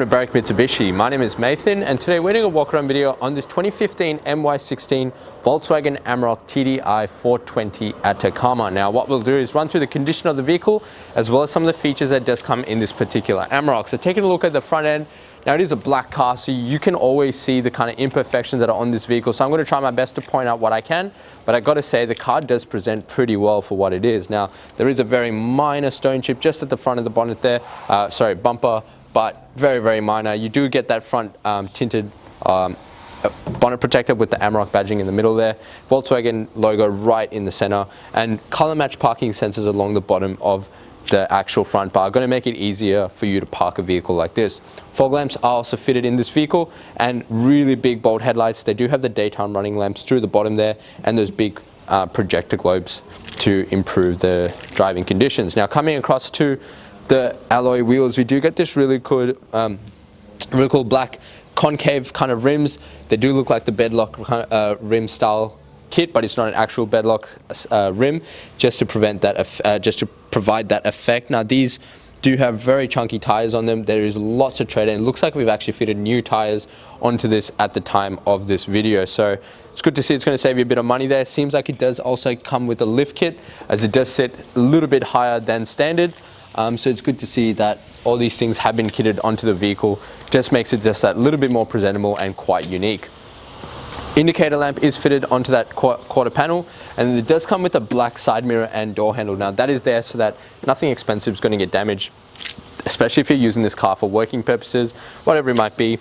Amarok Mitsubishi. My name is Nathan and today we're doing a walk around video on this 2015 MY16 Volkswagen Amarok TDI420 Atacama. Now what we'll do is run through the condition of the vehicle as well as some of the features that does come in this particular Amarok. So taking a look at the front end, now it is a black car, so you can always see the kind of imperfections that are on this vehicle. So I'm going to try my best to point out what I can, but I got to say the car does present pretty well for what it is. Now there is a very minor stone chip just at the front of the bonnet there, bumper, but very minor. You do get that front tinted bonnet protector with the Amarok badging in the middle there, Volkswagen logo right in the center, and color match parking sensors along the bottom of the actual front bar, going to make it easier for you to park a vehicle like this. Fog lamps are also fitted in this vehicle and really big bold headlights. They do have the daytime running lamps through the bottom there and those big projector globes to improve the driving conditions. Now coming across to the alloy wheels, we do get this really cool black concave kind of rims. They do look like the bedlock rim style kit, but it's not an actual bedlock rim, just to prevent that, just to provide that effect. Now these do have very chunky tires on them. There is lots of tread, and it looks like we've actually fitted new tires onto this at the time of this video. So it's good to see. It's going to save you a bit of money there. Seems like it does also come with a lift kit, as it does sit a little bit higher than standard. So it's good to see that all these things have been kitted onto the vehicle. Just makes it just that little bit more presentable and quite unique. Indicator lamp is fitted onto that quarter panel, and it does come with a black side mirror and door handle. Now that is there so that nothing expensive is going to get damaged, especially if you're using this car for working purposes, whatever it might be.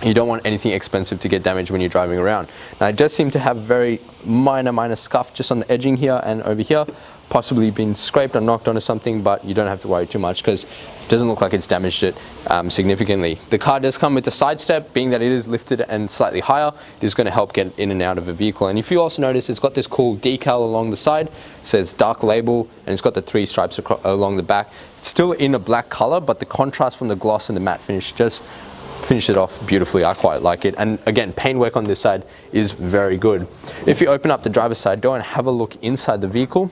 You don't want anything expensive to get damaged when you're driving around. Now it does seem to have very minor scuff just on the edging here and over here, possibly been scraped or knocked onto something, but you don't have to worry too much because it doesn't look like it's damaged it significantly. The car does come with the side step, being that it is lifted and slightly higher. It is going to help get in and out of a vehicle. And if you also notice, it's got this cool decal along the side. It says dark label, and it's got the 3 stripes along the back. It's still in a black color, but the contrast from the gloss and the matte finish just finish it off beautifully. I quite like it, and again, paintwork on this side is very good. If you open up the driver's side door and have a look inside the vehicle,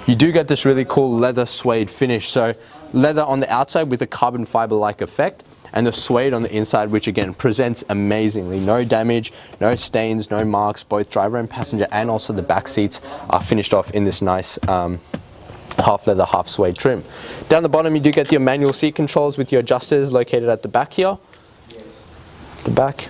you do get this really cool leather suede finish. So leather on the outside with a carbon fiber like effect, and the suede on the inside, which again presents amazingly. No damage, no stains, no marks. Both driver and passenger and also the back seats are finished off in this nice half leather, half suede trim. Down the bottom you do get your manual seat controls with your adjusters located at the back here. The back,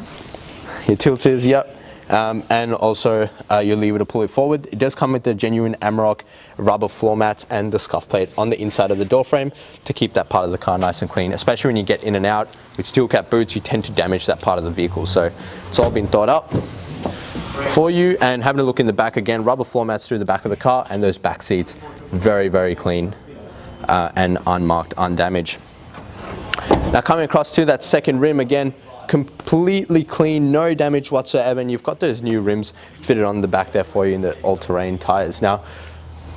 your tilters, yep, and also your lever to pull it forward. It does come with the genuine Amarok rubber floor mats and the scuff plate on the inside of the door frame to keep that part of the car nice and clean. Especially when you get in and out with steel cap boots, you tend to damage that part of the vehicle. So it's all been thought up for you. And having a look in the back again, rubber floor mats through the back of the car, and those back seats very clean and unmarked, undamaged. Now coming across to that second rim, again, completely clean, no damage whatsoever, and you've got those new rims fitted on the back there for you in the all-terrain tires. Now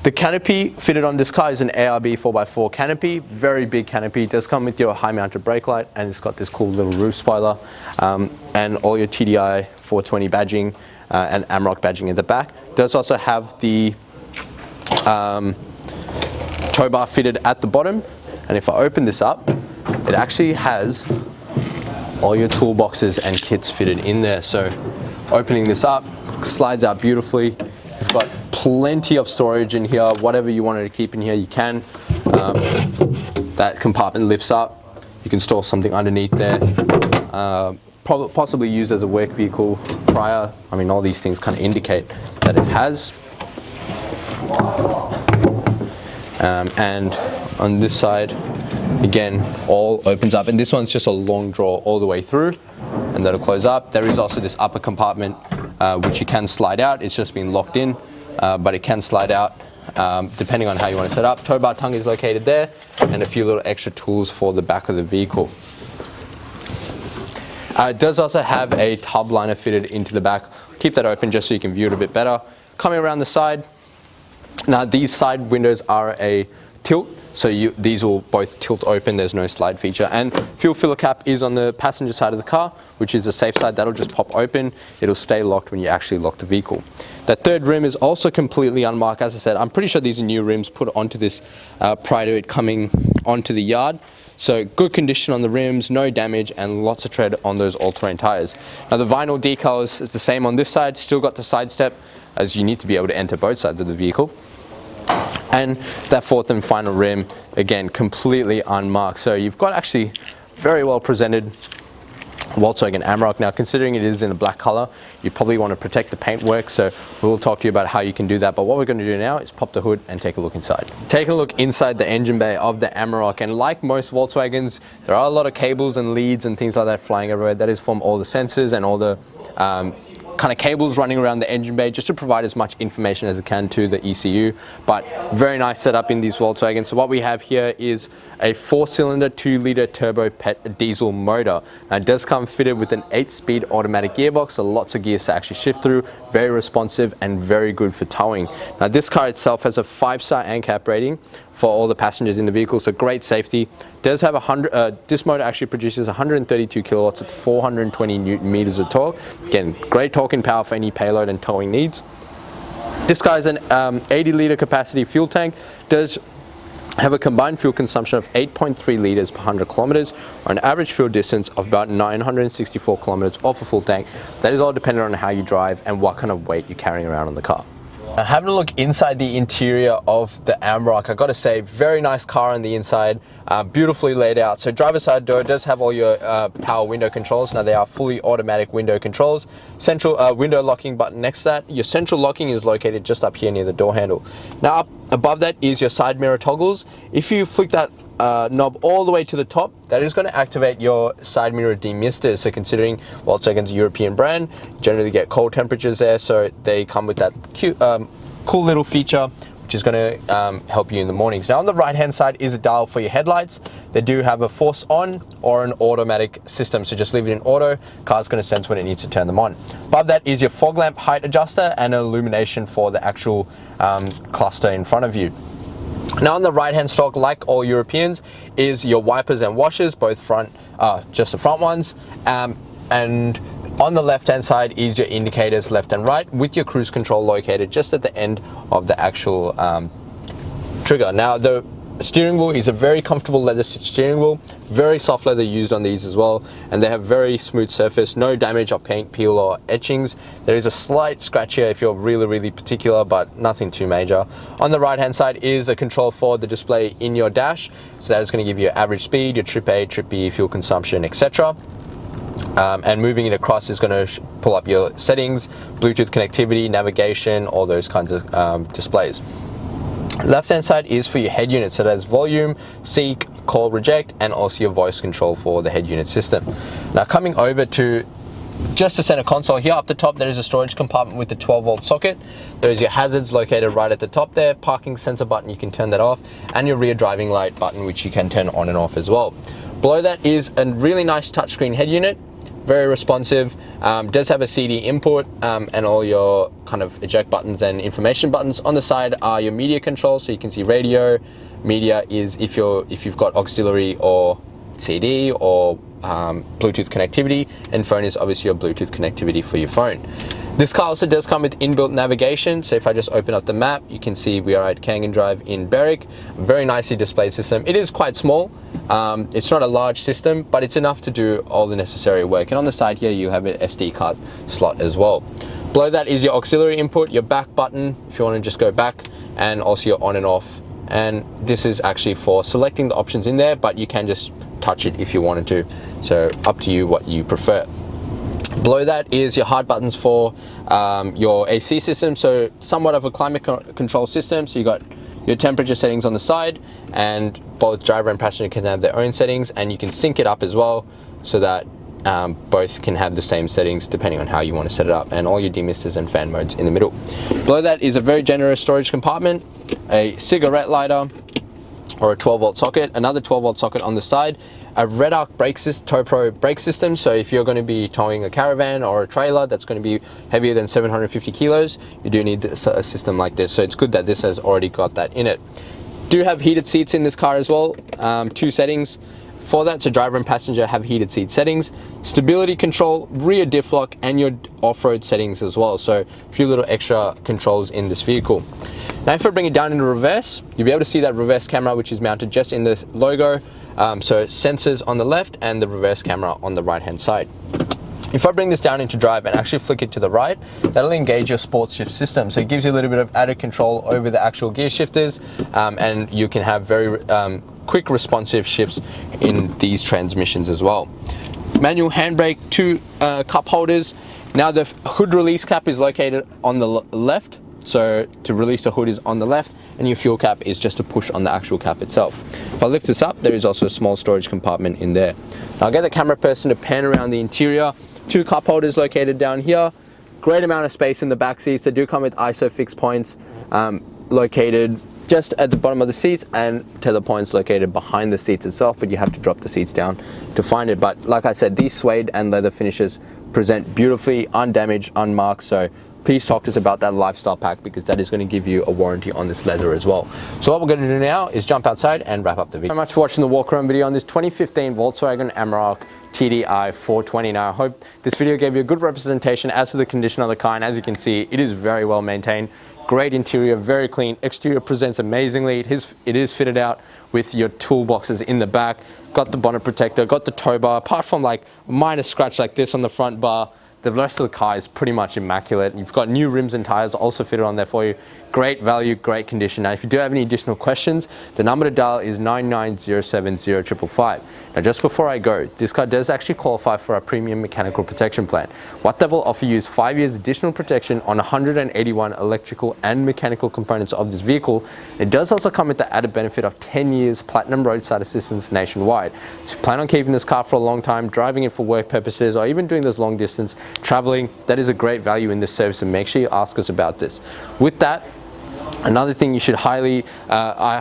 the canopy fitted on this car is an ARB 4x4 canopy, very big canopy. It does come with your high mounted brake light, and it's got this cool little roof spoiler, and all your TDI420 badging and Amarok badging at the back. It does also have the tow bar fitted at the bottom, and if I open this up, it actually has all your toolboxes and kits fitted in there. So opening this up, slides out beautifully. You've got plenty of storage in here. Whatever you wanted to keep in here, you can. That compartment lifts up. You can store something underneath there. Possibly used as a work vehicle prior. I mean, all these things kind of indicate that it has. And on this side, again, all opens up, and this one's just a long drawer all the way through, and that'll close up. There is also this upper compartment which you can slide out. It's just been locked in, but it can slide out depending on how you want to set up. Tow bar tongue is located there, and a few little extra tools for the back of the vehicle. It does also have a tub liner fitted into the back. Keep that open just so you can view it a bit better. Coming around the side, now these side windows are a tilt, so these will both tilt open. There's no slide feature, and fuel filler cap is on the passenger side of the car, which is the safe side. That'll just pop open. It'll stay locked when you actually lock the vehicle. The third rim is also completely unmarked. As I said, I'm pretty sure these are new rims put onto this prior to it coming onto the yard. So good condition on the rims, no damage, and lots of tread on those all-terrain tires. Now the vinyl decal is the same on this side, still got the side step, as you need to be able to enter both sides of the vehicle. And that fourth and final rim, again, completely unmarked. So you've got actually very well presented Volkswagen Amarok. Now, considering it is in a black color, you probably want to protect the paintwork, so we'll talk to you about how you can do that. But what we're going to do now is pop the hood and take a look inside. Taking a look inside the engine bay of the Amarok, and like most Volkswagens, there are a lot of cables and leads and things like that flying everywhere. That is from all the sensors and all the kind of cables running around the engine bay, just to provide as much information as it can to the ECU. But very nice setup in these Volkswagens. So what we have here is a 4-cylinder 2-liter turbo pet diesel motor. Now it does come fitted with an 8-speed automatic gearbox, so lots of gears to actually shift through, very responsive and very good for towing. Now this car itself has a 5-star ANCAP rating for all the passengers in the vehicle, so great safety. Does have this motor actually produces 132 kilowatts at 420 newton meters of torque. Again, great torque and power for any payload and towing needs. This guy is an 80-liter capacity fuel tank. Does have a combined fuel consumption of 8.3 liters per 100 kilometers, or an average fuel distance of about 964 kilometers off a full tank. That is all dependent on how you drive and what kind of weight you're carrying around on the car. Now, having a look inside the interior of the Amarok, I got to say, very nice car on the inside, beautifully laid out. So driver's side door does have all your power window controls. Now they are fully automatic window controls. Central window locking button next to that. Your central locking is located just up here near the door handle. Now up above that is your side mirror toggles. If you flick that knob all the way to the top, that is going to activate your side mirror demisters. So considering Volkswagen's a European brand, you generally get cold temperatures there, so they come with that cute, cool little feature, which is going to help you in the mornings. Now on the right hand side is a dial for your headlights. They do have a force on or an automatic system, so just leave it in auto. Car's going to sense when it needs to turn them on. Above that is your fog lamp height adjuster and an illumination for the actual cluster in front of you. Now on the right hand stalk, like all Europeans, is your wipers and washers, both front, just the front ones, and on the left hand side is your indicators left and right, with your cruise control located just at the end of the actual trigger. Now the steering wheel is a very comfortable leather steering wheel, very soft leather used on these as well, and they have very smooth surface, no damage or paint, peel or etchings. There is a slight scratch here if you're really particular, but nothing too major. On the right hand side is a control for the display in your dash, so that is going to give you your average speed, your trip A, trip B, fuel consumption, etc. And moving it across is going to pull up your settings, Bluetooth connectivity, navigation, all those kinds of displays. Left hand side is for your head unit, so that's volume, seek, call, reject, and also your voice control for the head unit system. Now coming over to just the center console here, up the top there is a storage compartment with the 12-volt socket. There is your hazards located right at the top there, parking sensor button, you can turn that off, and your rear driving light button, which you can turn on and off as well. Below that is a really nice touchscreen head unit, very responsive, does have a CD input, and all your kind of eject buttons and information buttons. On the side are your media controls, so you can see radio. Media is if you've got auxiliary or CD or Bluetooth connectivity, and phone is obviously your Bluetooth connectivity for your phone. This car also does come with inbuilt navigation, so if I just open up the map, you can see we are at Kangan Drive in Berwick. Very nicely displayed system. It is quite small. It's not a large system, but it's enough to do all the necessary work. And on the side here, you have an SD card slot as well. Below that is your auxiliary input, your back button, if you want to just go back, and also your on and off. And this is actually for selecting the options in there, but you can just touch it if you wanted to. So up to you what you prefer. Below that is your hard buttons for your AC system, so somewhat of a climate control system. So you got your temperature settings on the side, and both driver and passenger can have their own settings, and you can sync it up as well so that both can have the same settings depending on how you want to set it up, and all your demisters and fan modes in the middle. Below that is a very generous storage compartment, a cigarette lighter or a 12-volt socket, another 12-volt socket on the side, a Red Arc Tow Pro brake system, so if you're going to be towing a caravan or a trailer that's going to be heavier than 750 kilos, you do need a system like this, so it's good that this has already got that in it. Do have heated seats in this car as well, two settings, For that, so driver and passenger have heated seat settings, stability control, rear diff lock, and your off-road settings as well. So a few little extra controls in this vehicle. Now if I bring it down into reverse, you'll be able to see that reverse camera, which is mounted just in the logo. So sensors on the left and the reverse camera on the right hand side. If I bring this down into drive and actually flick it to the right, that'll engage your sports shift system. So it gives you a little bit of added control over the actual gear shifters, and you can have very quick responsive shifts in these transmissions as well. Manual handbrake, 2 cup holders. Now the hood release cap is located on the left. So to release the hood is on the left, and your fuel cap is just a push on the actual cap itself. If I lift this up, there is also a small storage compartment in there. Now I'll get the camera person to pan around the interior. 2 cup holders located down here. Great amount of space in the back seats. They do come with ISO fixed points located just at the bottom of the seats, and tether points located behind the seats itself, but you have to drop the seats down to find it. But like I said, these suede and leather finishes present beautifully, undamaged, unmarked. So please talk to us about that lifestyle pack, because that is going to give you a warranty on this leather as well. So what we're going to do now is jump outside and wrap up the video. Thank you very much for watching the walk around video on this 2015 Volkswagen Amarok TDI420. Now I hope this video gave you a good representation as to the condition of the car, and as you can see, it is very well maintained. Great interior, very clean. Exterior presents amazingly. It is fitted out with your toolboxes in the back. Got the bonnet protector, got the tow bar. Apart from like a minor scratch like this on the front bar, the rest of the car is pretty much immaculate. You've got new rims and tires also fitted on there for you. Great value, great condition. Now, if you do have any additional questions, the number to dial is 99070555. Now, just before I go, this car does actually qualify for our premium mechanical protection plan. What that will offer you is 5 years additional protection on 181 electrical and mechanical components of this vehicle. It does also come with the added benefit of 10 years platinum roadside assistance nationwide. So if you plan on keeping this car for a long time, driving it for work purposes, or even doing those long distance traveling, that is a great value in this service, and make sure you ask us about this. With that, another thing you should I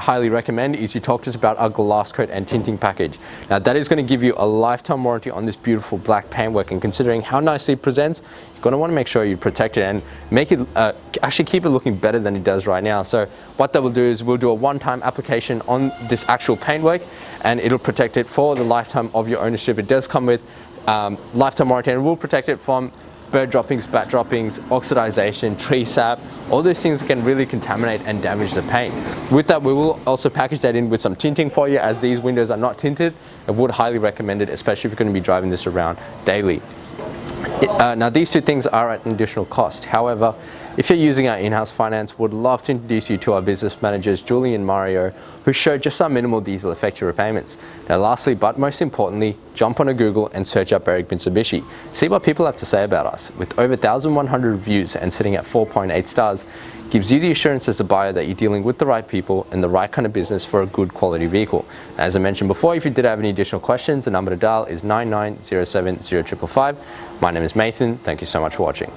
highly recommend is you talk to us about our glass coat and tinting package. Now that is going to give you a lifetime warranty on this beautiful black paintwork, and considering how nicely it presents, you're going to want to make sure you protect it and make it actually keep it looking better than it does right now. So what that will do is we'll do a one-time application on this actual paintwork, and it'll protect it for the lifetime of your ownership. It does come with lifetime warranty, and will protect it from bird droppings, bat droppings, oxidization, tree sap. All those things can really contaminate and damage the paint. With that, we will also package that in with some tinting for you, as these windows are not tinted. I would highly recommend it, especially if you're going to be driving this around daily. Now these two things are at an additional cost. However, if you're using our in-house finance, we'd love to introduce you to our business managers, Julie and Mario, who show just how minimal these will affect your repayments. Now lastly, but most importantly, jump on a Google and search up Amarok Mitsubishi. See what people have to say about us. With over 1,100 reviews and sitting at 4.8 stars, gives you the assurance as a buyer that you're dealing with the right people and the right kind of business for a good quality vehicle. As I mentioned before, if you did have any additional questions, the number to dial is 99070555. My name is Nathan. Thank you so much for watching.